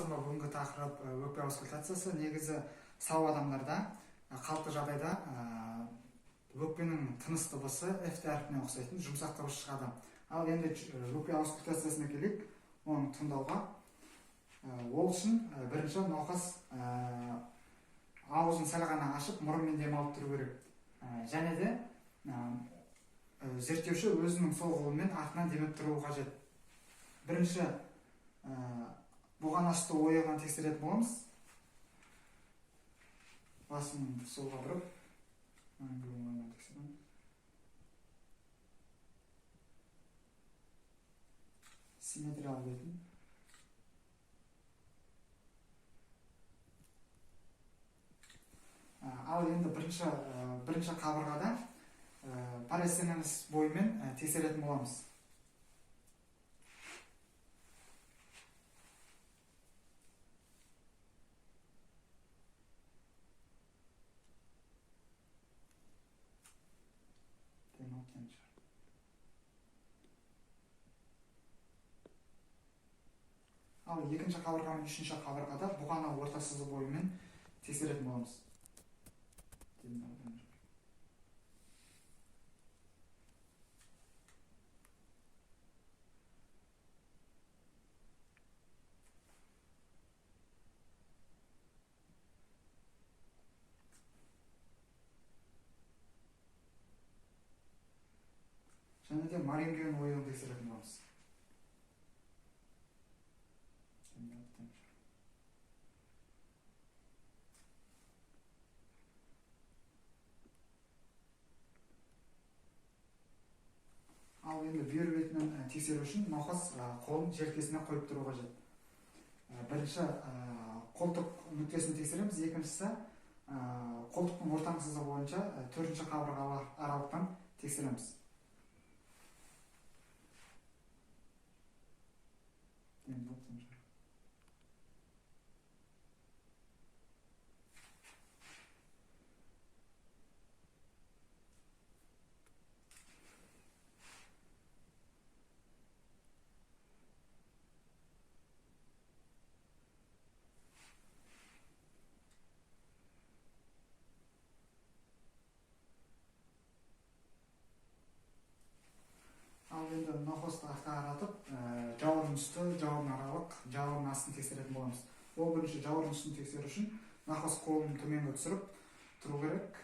тапсырма бүгінгі тақырып өкпе аускультациясы. Негізі сау адамдарда қалыпты жағдайда өкпенің тыныс дыбысы F әрпіне ұқсайтын жұмсақ дыбыс шығады. Ал енді өкпе аускультациясына келейік, оны тыңдауға. Ол үшін бірінші науқас аузын сәл ғана ашып, мұрынмен дем алып тұру керек. Және де зерттеуші өзінің сол қолымен артынан демеп тұруы қажет. Бірінші бұған ашты ойыған тексеретін боламыз. Басын солға бұрып, симметриялы дейтін. Ал енді бірінші қабырғада парастенеміз бойымен тексеретін боламыз. Ал екінші қабырға мен үшінші қабырғада бұғана орта сызы бойымен тексеретін боламыз. Және де марингеон ойығын тексеретін боламыз. Ал енді бүйір бетінен тексеру үшін науқас қолын желкесіне қойып тұру қажет. Бірінші қолтық нүктесін тексереміз, екіншісі қолтықтың ортаң сызығы бойынша төртінші қабырғалы аралықтан тексереміз. Ал енді науқасты артқа қаратып, жауырын үсті, жауырын аралық, жауырын астын тексеретін боламыз. Ол бірінші жауырын үстін тексеру үшін науқас қолын төменге түсіріп тұру керек.